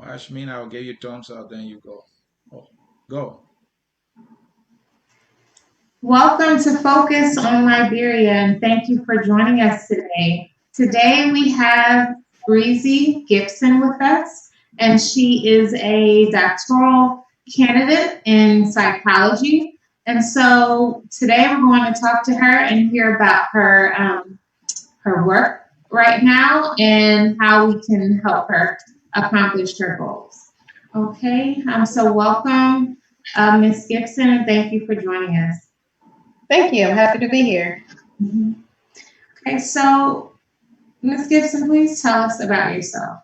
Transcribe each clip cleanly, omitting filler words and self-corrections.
Watch me now. Give you thumbs up, then you go. Oh, go. Welcome to Focus on Liberia, and thank you for joining us today. Today we have Brazzie Gibson with us, and she is a doctoral candidate in psychology. And so today we're going to talk to her and hear about her work right now and how we can help her accomplish her goals. Okay, so welcome, Ms. Gibson, and thank you for joining us. Thank you. I'm happy to be here. Mm-hmm. Okay, so Ms. Gibson, please tell us about yourself.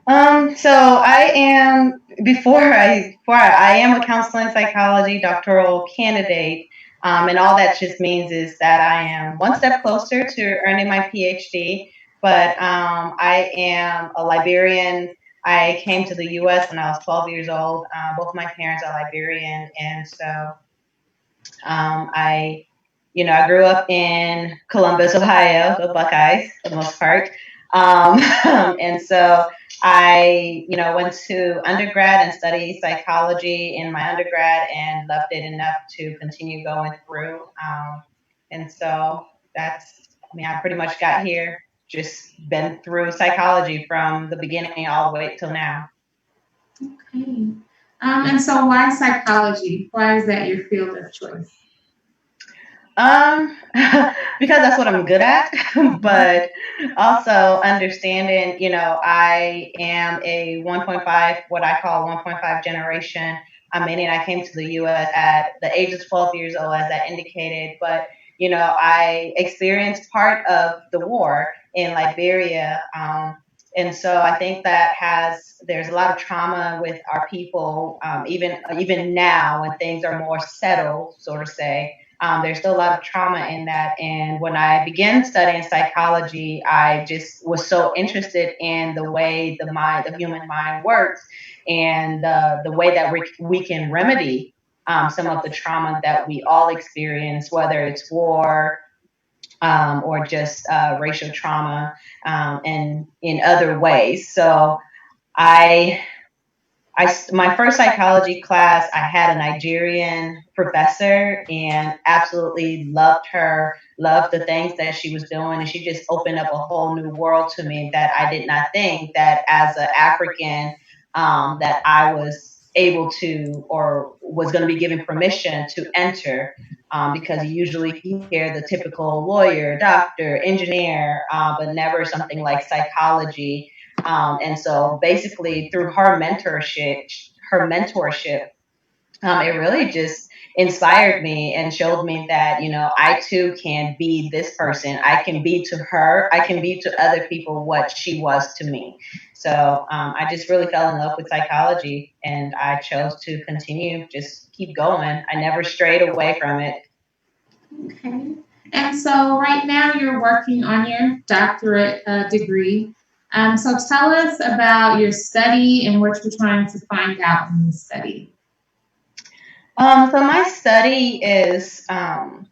So I am before I am a counseling psychology doctoral candidate, and all that just means is that I am one step closer to earning my PhD. But I am a Liberian. I came to the U.S. when I was 12 years old. Both of my parents are Liberian, and so I grew up in Columbus, Ohio, the Buckeyes for the most part. Um, and so I went to undergrad and studied psychology in my undergrad and loved it enough to continue going through. And so I pretty much got here, just been through psychology from the beginning all the way till now. Okay. And so why psychology? Why is that your field of choice? Because that's what I'm good at, but also understanding, I am a 1.5, what I call 1.5 generation. Meaning I came to the U.S. at the age of 12 years old, as I indicated, but, I experienced part of the war in Liberia. And so I think there's a lot of trauma with our people, even now when things are more settled, so to say. There's still a lot of trauma in that. And when I began studying psychology, I just was so interested in the way the human mind works, and the way that we can remedy some of the trauma that we all experience, whether it's war or just racial trauma, and in other ways. So I my first psychology class, I had a Nigerian professor and absolutely loved her, loved the things that she was doing. And she just opened up a whole new world to me that I did not think that as an African, that I was able to or was going to be given permission to enter. Because you usually hear the typical lawyer, doctor, engineer, but never something like psychology. And so basically through her mentorship, it really just inspired me and showed me that, I too can be this person. I can be to her, I can be to other people what she was to me. So I just really fell in love with psychology, and I chose to continue, just keep going. I never strayed away from it. Okay. And so right now you're working on your doctorate degree. So tell us about your study and what you're trying to find out in the study. So my study is on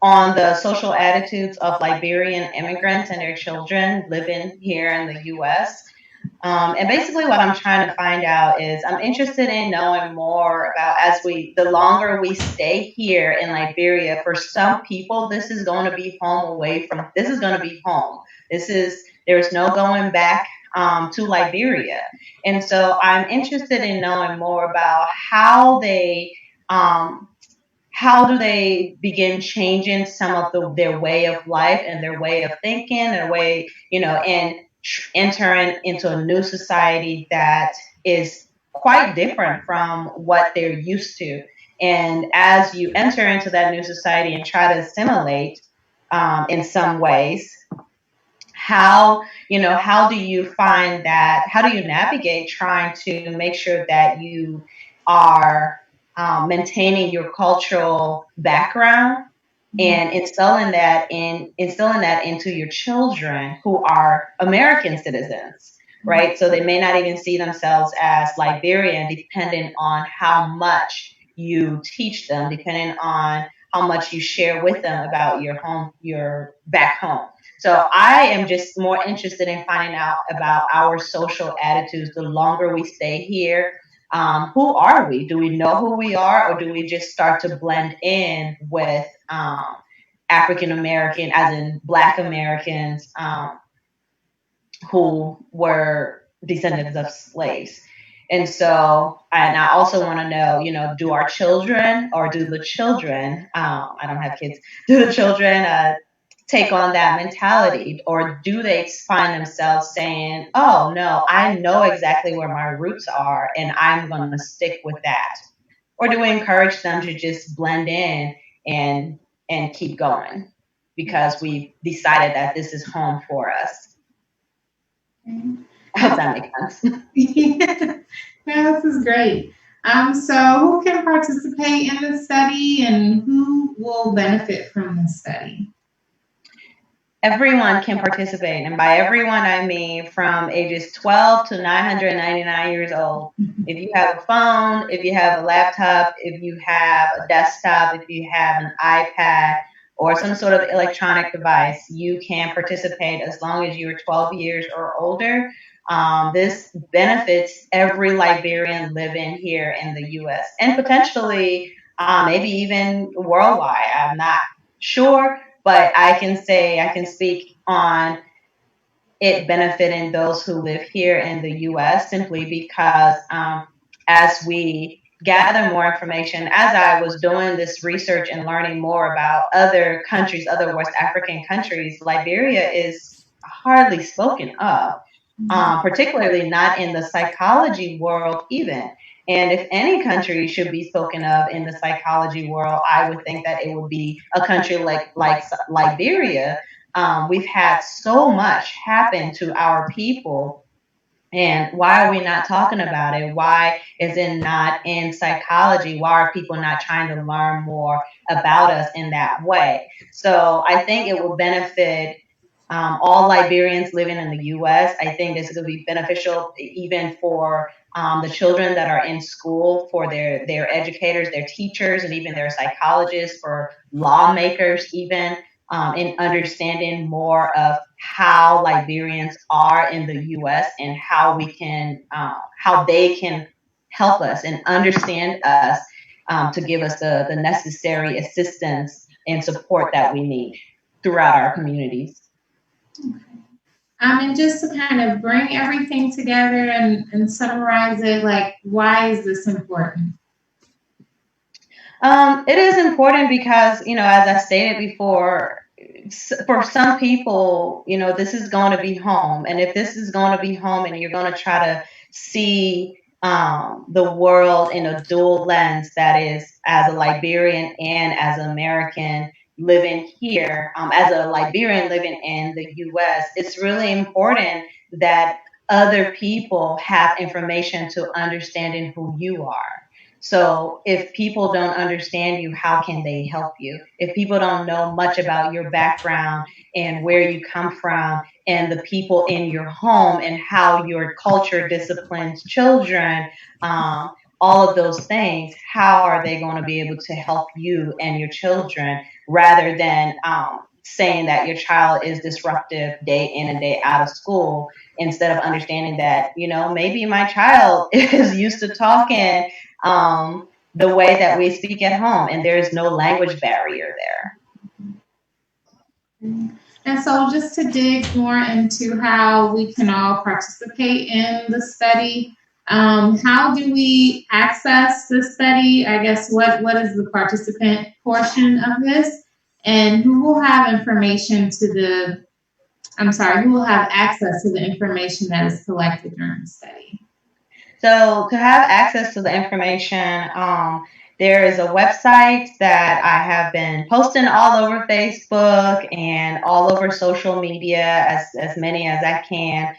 the social attitudes of Liberian immigrants and their children living here in the U.S. And basically, what I'm trying to find out is I'm interested in knowing more about the longer we stay here in Liberia. For some people, this is going to be home away from. This is going to be home. There's no going back to Liberia, and so I'm interested in knowing more about um, how do they begin changing some of their way of life and their way of thinking, their way, and entering into a new society that is quite different from what they're used to. And as you enter into that new society and try to assimilate, in some ways, how do you find that? How do you navigate trying to make sure that you are maintaining your cultural background and instilling that into your children who are American citizens, right? So they may not even see themselves as Liberian, depending on how much you teach them, depending on how much you share with them about your back home. So I am just more interested in finding out about our social attitudes the longer we stay here. Who are we? Do we know who we are, or do we just start to blend in with African American, as in Black Americans, who were descendants of slaves? And so, and I also want to know, do our children, or do the children, I don't have kids, do the children take on that mentality, or do they find themselves saying, oh no, I know exactly where my roots are and I'm going to stick with that? Or do we encourage them to just blend in and keep going because we decided that this is home for us? I hope that makes sense. Yeah, this is great. So who can participate in the study and who will benefit from the study? Everyone can participate, and by everyone I mean from ages 12 to 999 years old. If you have a phone, if you have a laptop, if you have a desktop, if you have an iPad or some sort of electronic device, you can participate as long as you're 12 years or older. This benefits every Liberian living here in the U.S. and potentially maybe even worldwide. I'm not sure, but I can speak on it benefiting those who live here in the U.S. simply because as we gather more information, as I was doing this research and learning more about other countries, other West African countries, Liberia is hardly spoken of, particularly not in the psychology world even. And if any country should be spoken of in the psychology world, I would think that it would be a country like Liberia. We've had so much happen to our people, and why are we not talking about it? Why is it not in psychology? Why are people not trying to learn more about us in that way? So I think it will benefit all Liberians living in the U.S. I think this is going to be beneficial even for the children that are in school, for their educators, their teachers, and even their psychologists, for lawmakers, even in understanding more of how Liberians are in the U.S. and how how they can help us and understand us to give us the necessary assistance and support that we need throughout our communities. And just to kind of bring everything together and summarize it, like, why is this important? It is important because, as I stated before, for some people, this is going to be home. And if this is going to be home and you're going to try to see the world in a dual lens, that is, as a Liberian and as an American living here, as a Liberian living in the U.S., it's really important that other people have information to understanding who you are. So if people don't understand you, how can they help you? If people don't know much about your background and where you come from and the people in your home and how your culture disciplines children, all of those things, how are they going to be able to help you and your children rather than saying that your child is disruptive day in and day out of school, instead of understanding that, maybe my child is used to talking the way that we speak at home, and there's no language barrier there. And so just to dig more into how we can all participate in the study, how do we access the study? I guess what is the participant portion of this? And who will have information who will have access to the information that is collected during the study? So to have access to the information, there is a website that I have been posting all over Facebook and all over social media, as many as I can.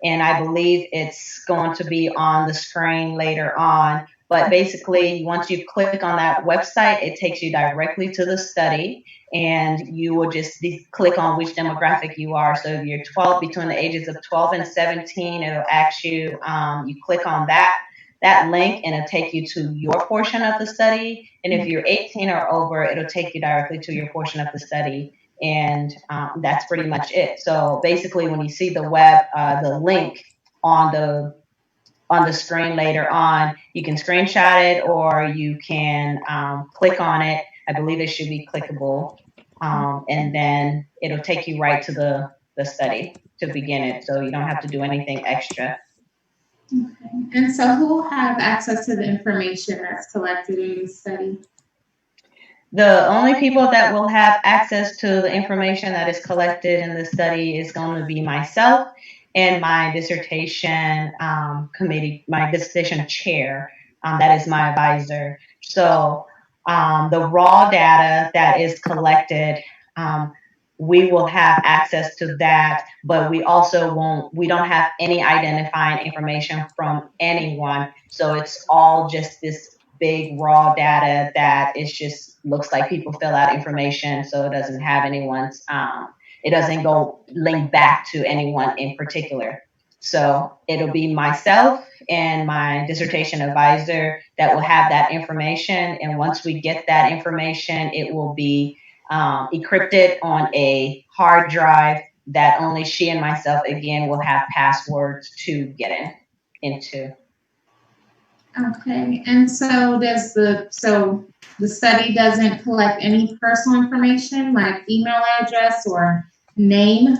And I believe it's going to be on the screen later on. But basically, once you click on that website, it takes you directly to the study, and you will just click on which demographic you are. So if you're 12, between the ages of 12 and 17, it'll ask you, you click on that that link and it'll take you to your portion of the study. And if you're 18 or over, it'll take you directly to your portion of the study. And that's pretty much it. So basically, when you see the link on the screen later on, you can screenshot it or you can click on it. I believe it should be clickable. And then it'll take you right to the study to begin it. So you don't have to do anything extra. Okay. And so who will have access to the information that's collected in this study? The only people that will have access to the information that is collected in the study is going to be myself and my dissertation committee, my dissertation chair, that is my advisor. So the raw data that is collected, we will have access to that, but we don't have any identifying information from anyone. So it's all just this big raw data that is just looks like people fill out information, so it doesn't have anyone's it doesn't go link back to anyone in particular. So it'll be myself and my dissertation advisor that will have that information, and once we get that information, it will be encrypted on a hard drive that only she and myself again will have passwords to get into. Okay, and so the study doesn't collect any personal information like email address or name?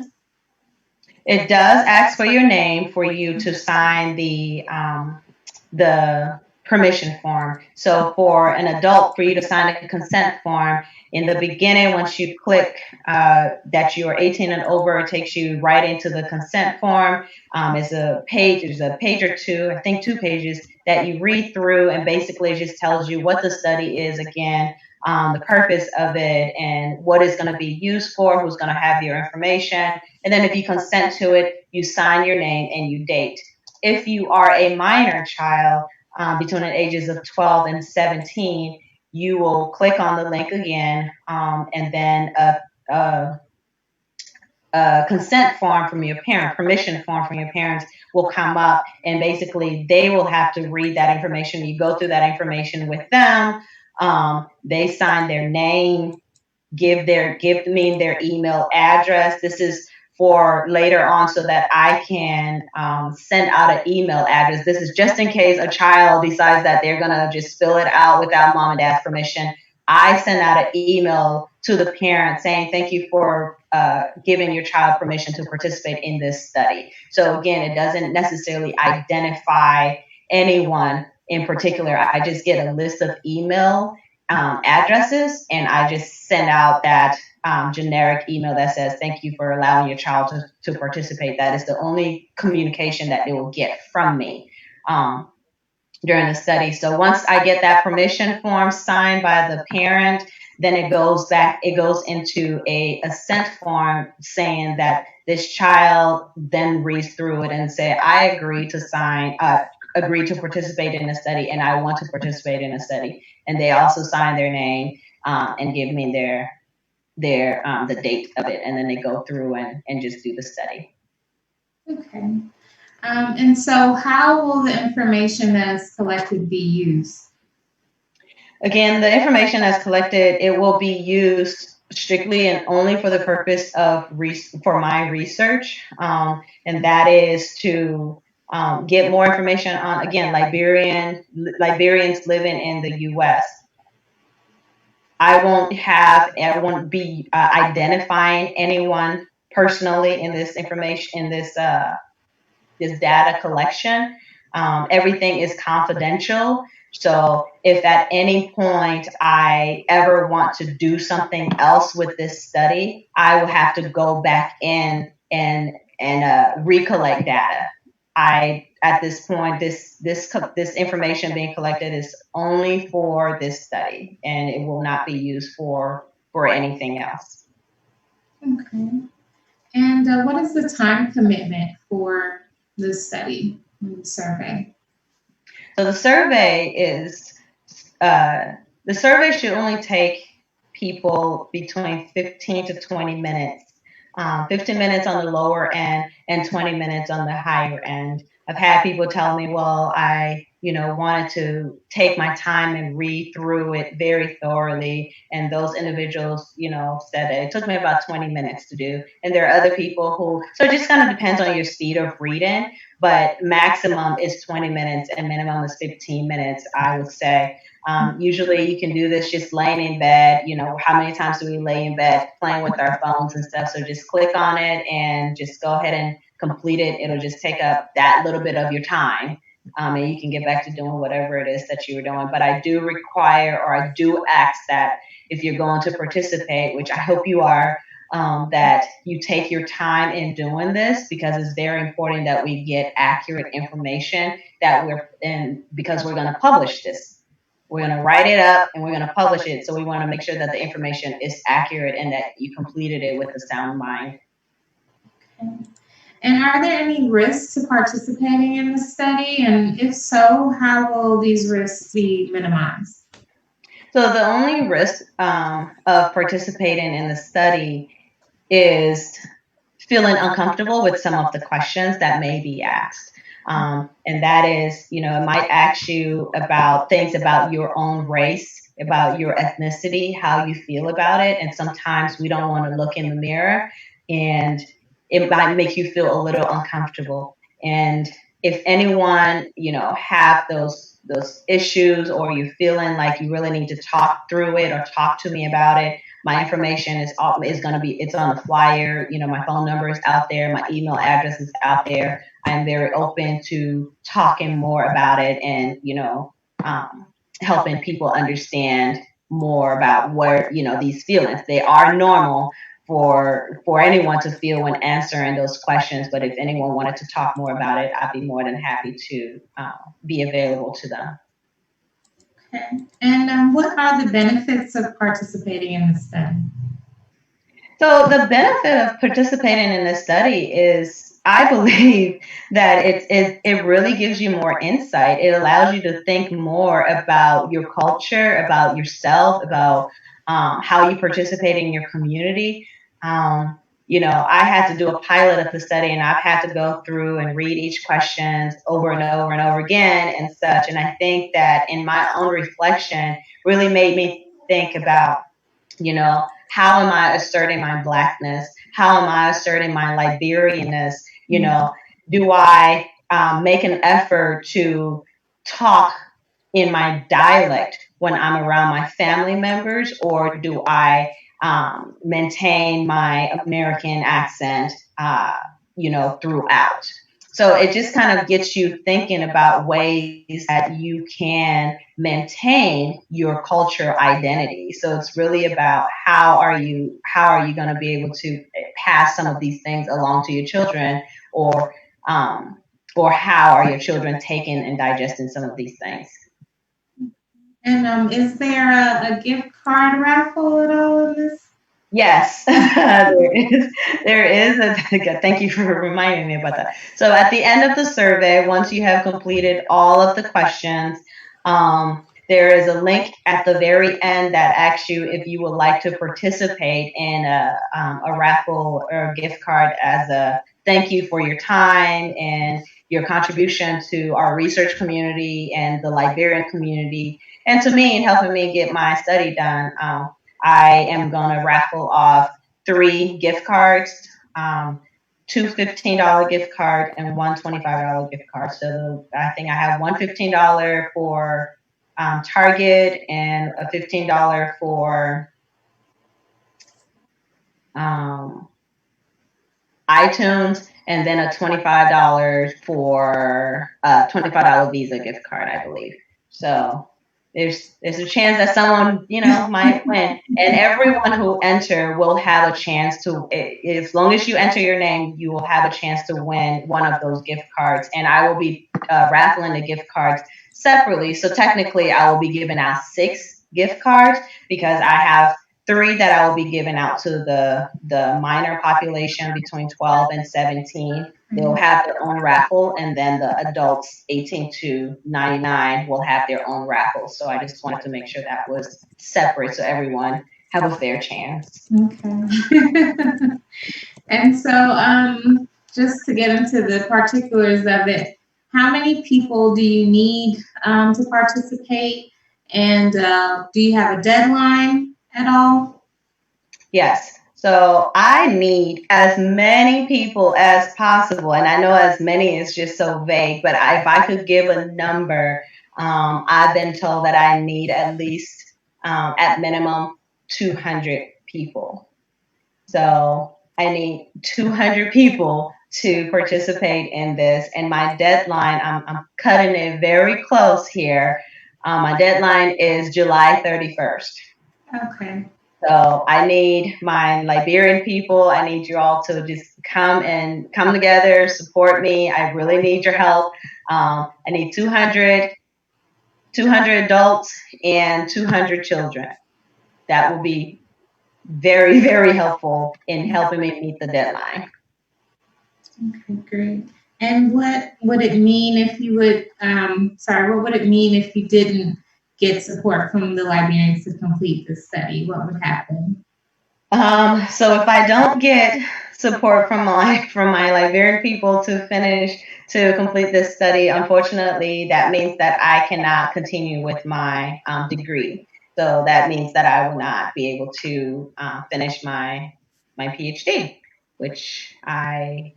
It does ask for your name for you to sign the permission form. So for an adult, for you to sign a consent form, in the beginning, once you click that you are 18 and over, it takes you right into the consent form. There's a page or two, I think 2 pages that you read through, and basically it just tells you what the study is again, the purpose of it, and what it's going to be used for, who's going to have your information. And then if you consent to it, you sign your name and you date. If you are a minor child between the ages of 12 and 17, you will click on the link again, and then a consent form from your parent, permission form from your parents will come up, and basically they will have to read that information. You go through that information with them. They sign their name, give me their email address. This is for later on so that I can send out an email address. This is just in case a child decides that they're going to just fill it out without mom and dad's permission. I send out an email to the parent saying, thank you for giving your child permission to participate in this study. So again, it doesn't necessarily identify anyone in particular. I just get a list of email addresses, and I just send out that generic email that says, thank you for allowing your child to participate. That is the only communication that they will get from me during the study. So once I get that permission form signed by the parent, then it goes into a assent form saying that this child then reads through it and say, I agree to participate in the study, and I want to participate in the study. And they also sign their name and give me the date of it, and then they go through and just do the study. Okay. And so how will the information that's collected be used? Again, the information that's collected, it will be used strictly and only for the purpose of for my research, and that is to get more information on, again, Liberians living in the U.S. I won't be identifying anyone personally in this information, in this data collection. Everything is confidential. So if at any point I ever want to do something else with this study, I will have to go back in and recollect data. At this point, this information being collected is only for this study, and it will not be used for anything else. Okay. And what is the time commitment for the study, the survey? So the survey should only take people between 15 to 20 minutes. 15 minutes on the lower end and 20 minutes on the higher end. I've had people tell me, well, I wanted to take my time and read through it very thoroughly. And those individuals, said that it took me about 20 minutes to do. And there are other people who, so it just kind of depends on your speed of reading, but maximum is 20 minutes and minimum is 15 minutes, I would say. Usually you can do this just laying in bed. How many times do we lay in bed playing with our phones and stuff? So just click on it and just go ahead and complete it. It'll just take up that little bit of your time. And you can get back to doing whatever it is that you were doing. But I do require, or I do ask that if you're going to participate, which I hope you are, that you take your time in doing this, because it's very important that we get accurate information that we're in, because we're going to publish this. We're going to write it up and we're going to publish it. So we want to make sure that the information is accurate and that you completed it with a sound mind. Okay. And are there any risks to participating in the study? And if so, how will these risks be minimized? So the only risk of participating in the study is feeling uncomfortable with some of the questions that may be asked. And that is, it might ask you about things about your own race, about your ethnicity, how you feel about it. And sometimes we don't want to look in the mirror, and it might make you feel a little uncomfortable. And if anyone, have those issues, or you're feeling like you really need to talk through it or talk to me about it, my information is going to be, it's on the flyer. My phone number is out there. My email address is out there. I'm very open to talking more about it and, helping people understand more about where, these feelings, they are normal for anyone to feel when answering those questions. But if anyone wanted to talk more about it, I'd be more than happy to be available to them. Okay. And what are the benefits of participating in the study? So the benefit of participating in this study is, I believe that it really gives you more insight. It allows you to think more about your culture, about yourself, about how you participate in your community. I had to do a pilot of the study, and I've had to go through and read each question over and over and over again and such. And I think that in my own reflection really made me think about, how am I asserting my Blackness? How am I asserting my Liberianness? Do I make an effort to talk in my dialect when I'm around my family members, or do I maintain my American accent, throughout? So it just kind of gets you thinking about ways that you can maintain your cultural identity. So it's really about how are you going to be able to pass some of these things along to your children, or how are your children taking and digesting some of these things. And is there a gift card raffle at all in this? Yes, there is. Thank you for reminding me about that. So at the end of the survey, once you have completed all of the questions, there is a link at the very end that asks you if you would like to participate in a raffle or a gift card as a thank you for your time and your contribution to our research community and the Liberian community, and to me in helping me get my study done. I am going to raffle off 3 gift cards, 2 $15 gift cards and 1 $25 gift card. So I think I have 1 $15 for Target and a $15 for iTunes, and then a $25 for $25 Visa gift card, I believe. So there's a chance that someone, might win. And everyone who enter will have a chance to, as long as you enter your name, you will have a chance to win one of those gift cards. And I will be raffling the gift cards separately. So technically I will be giving out 6 gift cards, because I have 3 that I will be giving out to the minor population between 12 and 17. They'll have their own raffle, and then the adults 18 to 99 will have their own raffle. So I just wanted to make sure that was separate so everyone have a fair chance. Okay. And so just to get into the particulars of it, how many people do you need to participate? And do you have a deadline at all? Yes. So I need as many people as possible. And I know as many is just so vague, but if I could give a number, I've been told that I need at least, at minimum, 200 people. So I need 200 people to participate in this. And my deadline, I'm cutting it very close here. My deadline is July 31st. Okay. So I need my Liberian people. I need you all to just come together, support me. I really need your help. I need 200 adults and 200 children. That will be very, very helpful in helping me meet the deadline. Okay, great. And what would it mean if you would, what would it mean if you didn't get support from the Liberians to complete this study? What would happen? So if I don't get support from my Liberian people to complete this study, unfortunately, that means that I cannot continue with my degree. So that means that I will not be able to finish my PhD, which I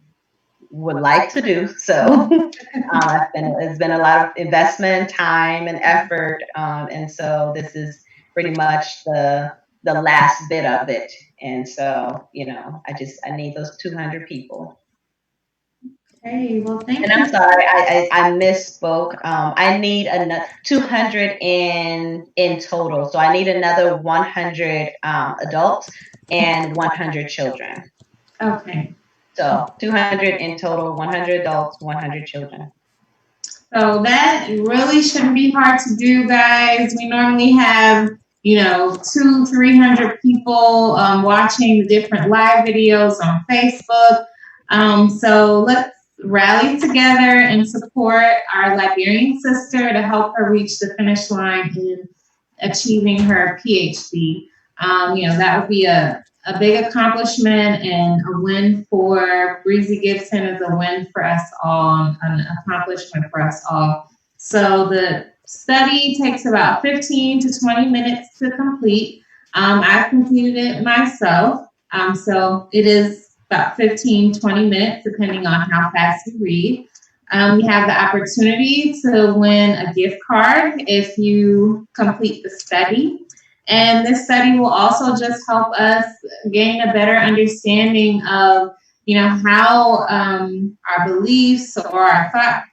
would like to do. So it's been a lot of investment, time, and effort, and so this is pretty much the last bit of it. And so, I need those 200 people. Okay, well, thank And you. I'm sorry, I misspoke. I need another 200 in total. So I need another 100 adults and 100 children. Okay. So 200 in total, 100 adults, 100 children. So that really shouldn't be hard to do, guys. We normally have, 300 people watching the different live videos on Facebook. So let's rally together and support our Liberian sister to help her reach the finish line in achieving her PhD. That would be a big accomplishment and a win for Brazzie Gibson, is a win for us all, an accomplishment for us all. So the study takes about 15 to 20 minutes to complete. I've completed it myself. So it is about 15, 20 minutes, depending on how fast you read. You have the opportunity to win a gift card if you complete the study. And this study will also just help us gain a better understanding of, how our beliefs or our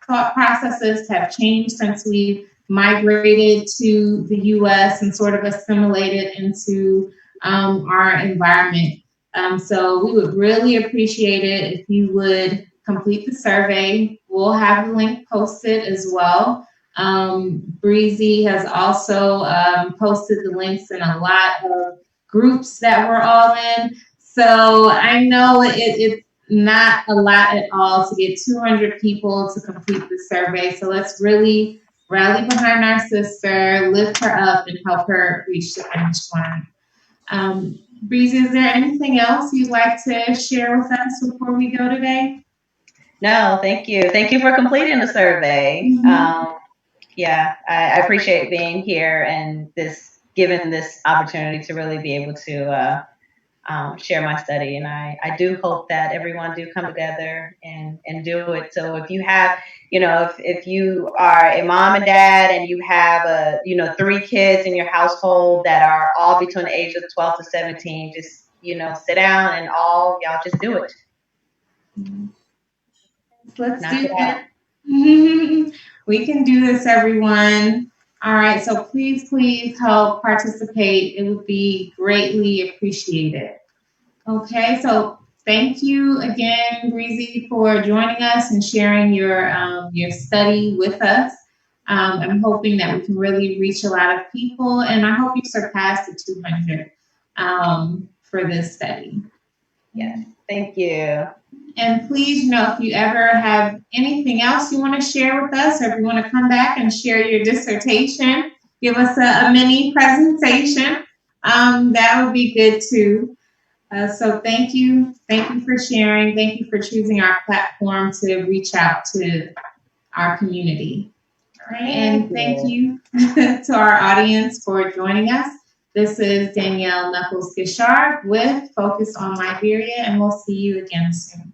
thought processes have changed since we migrated to the U.S. and sort of assimilated into our environment. So we would really appreciate it if you would complete the survey. We'll have the link posted as well. Brazzie has also posted the links in a lot of groups that we're all in. So I know it's not a lot at all to get 200 people to complete the survey. So let's really rally behind our sister, lift her up, and help her reach the finish line. Brazzie, is there anything else you'd like to share with us before we go today? No, thank you. Thank you for completing the survey. Mm-hmm. I appreciate being here and given this opportunity to really be able to share my study. And I do hope that everyone do come together and do it. So if you have, if you are a mom and dad and you have 3 kids in your household that are all between the age of 12 to 17, just, sit down and y'all just do it. Let's do that. We can do this, everyone. All right, so please help participate. It would be greatly appreciated. Okay, so thank you again, Brazzie, for joining us and sharing your study with us. I'm hoping that we can really reach a lot of people, and I hope you surpass the 200 for this study. Yes, thank you. And please, if you ever have anything else you want to share with us, or if you want to come back and share your dissertation, give us a mini presentation, that would be good too. So thank you for sharing. Thank you for choosing our platform to reach out to our community. All right, and thank you to our audience for joining us. This is Danielle Knuckles-Gishard with Focus on Liberia, and we'll see you again soon.